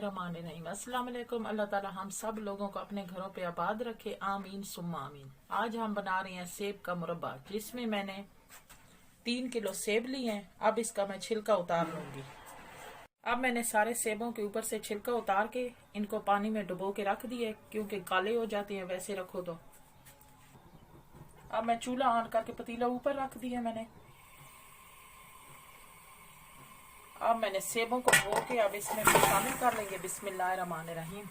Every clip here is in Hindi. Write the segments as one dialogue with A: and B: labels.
A: बिस्मिल्लाहिर्रहमानिर्रहीम। अस्सलाम वालेकुम। अल्लाह ताला हम सब लोगों को अपने घरों पे आबाद रखे, आमीन सुम्मा आमीन। आज हम बना रहे हैं सेब का मुरब्बा, जिसमें मैंने 3 किलो सेब लिए हैं। अब इसका मैं छिलका उतार लूंगी। अब मैंने सारे सेबों के ऊपर से छिलका उतार के इनको पानी में डुबो के रख दिए, क्योंकि काले हो जाते हैं वैसे रखो तो। अब मैं चूल्हा ऑन करके पतीला ऊपर रख दिया मैंने। अब मैंने सेबों को धो के अब इसमें शामिल कर लेंगे। बिस्मिल्लाहिर्रहमानिर्रहीम।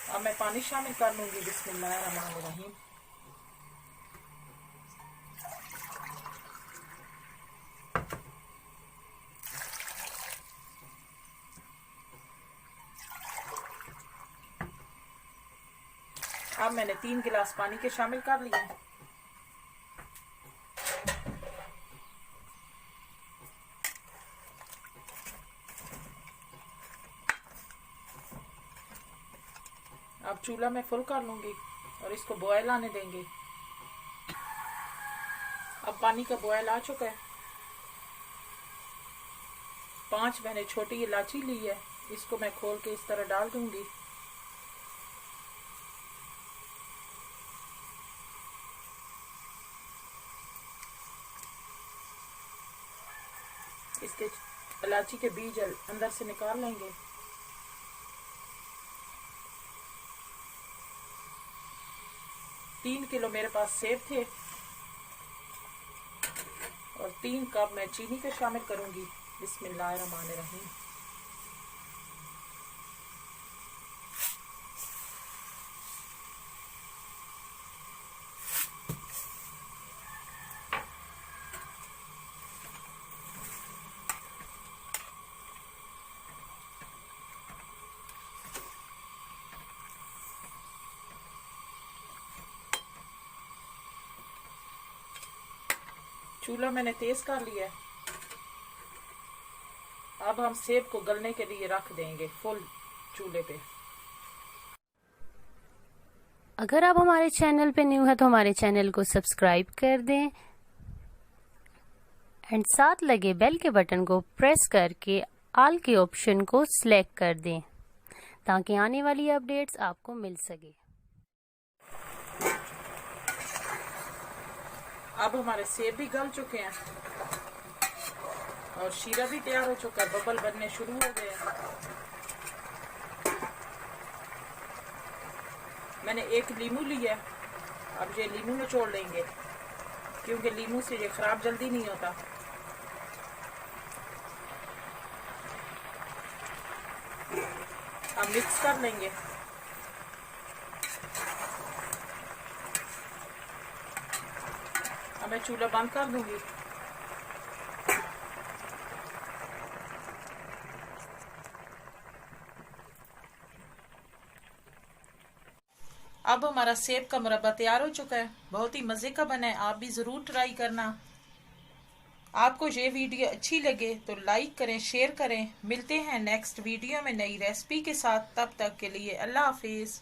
A: अब मैं पानी शामिल कर लूंगी। बिस्मिल्लाहिर्रहमानिर्रहीम। अब मैंने 3 गिलास पानी के शामिल कर लिए। अब चूल्हा में फुल कर लूंगी और इसको बॉयल आने देंगे। अब पानी का बॉयल आ चुका है। 5 मैंने छोटी इलायची ली है, इसको मैं खोल के इस तरह डाल दूंगी। इसके इलायची के बीज अंदर से निकाल लेंगे। तीन किलो मेरे पास सेब थे और 3 कप मैं चीनी के शामिल करूंगी। बिस्मिल्लाहिर्रहमानिर्रहीम। चूल्हा मैंने तेज कर लिया है। अब हम सेब को गलने के लिए रख देंगे फुल चूल्हे पे।
B: अगर आप हमारे चैनल पे न्यू है तो हमारे चैनल को सब्सक्राइब कर दें एंड साथ लगे बेल के बटन को प्रेस करके ऑल के ऑप्शन को सिलेक्ट कर दें, ताकि आने वाली अपडेट्स आपको मिल सके।
A: अब हमारे सेब भी गल चुके हैं और शीरा भी तैयार हो चुका है। बबल बनने शुरू हो गए हैं। मैंने 1 लीमू लिया है। अब ये लीमू निचोड़ लेंगे, क्योंकि लीमू से ये खराब जल्दी नहीं होता। अब मिक्स कर लेंगे। अब मैं चूल्हा बंद कर दूंगी। अब हमारा सेब का मुरब्बा तैयार हो चुका है। बहुत ही मज़े का बना है, आप भी ज़रूर ट्राई करना। आपको ये वीडियो अच्छी लगे तो लाइक करें, शेयर करें। मिलते हैं नेक्स्ट वीडियो में नई रेसिपी के साथ। तब तक के लिए अल्लाह हाफिज़।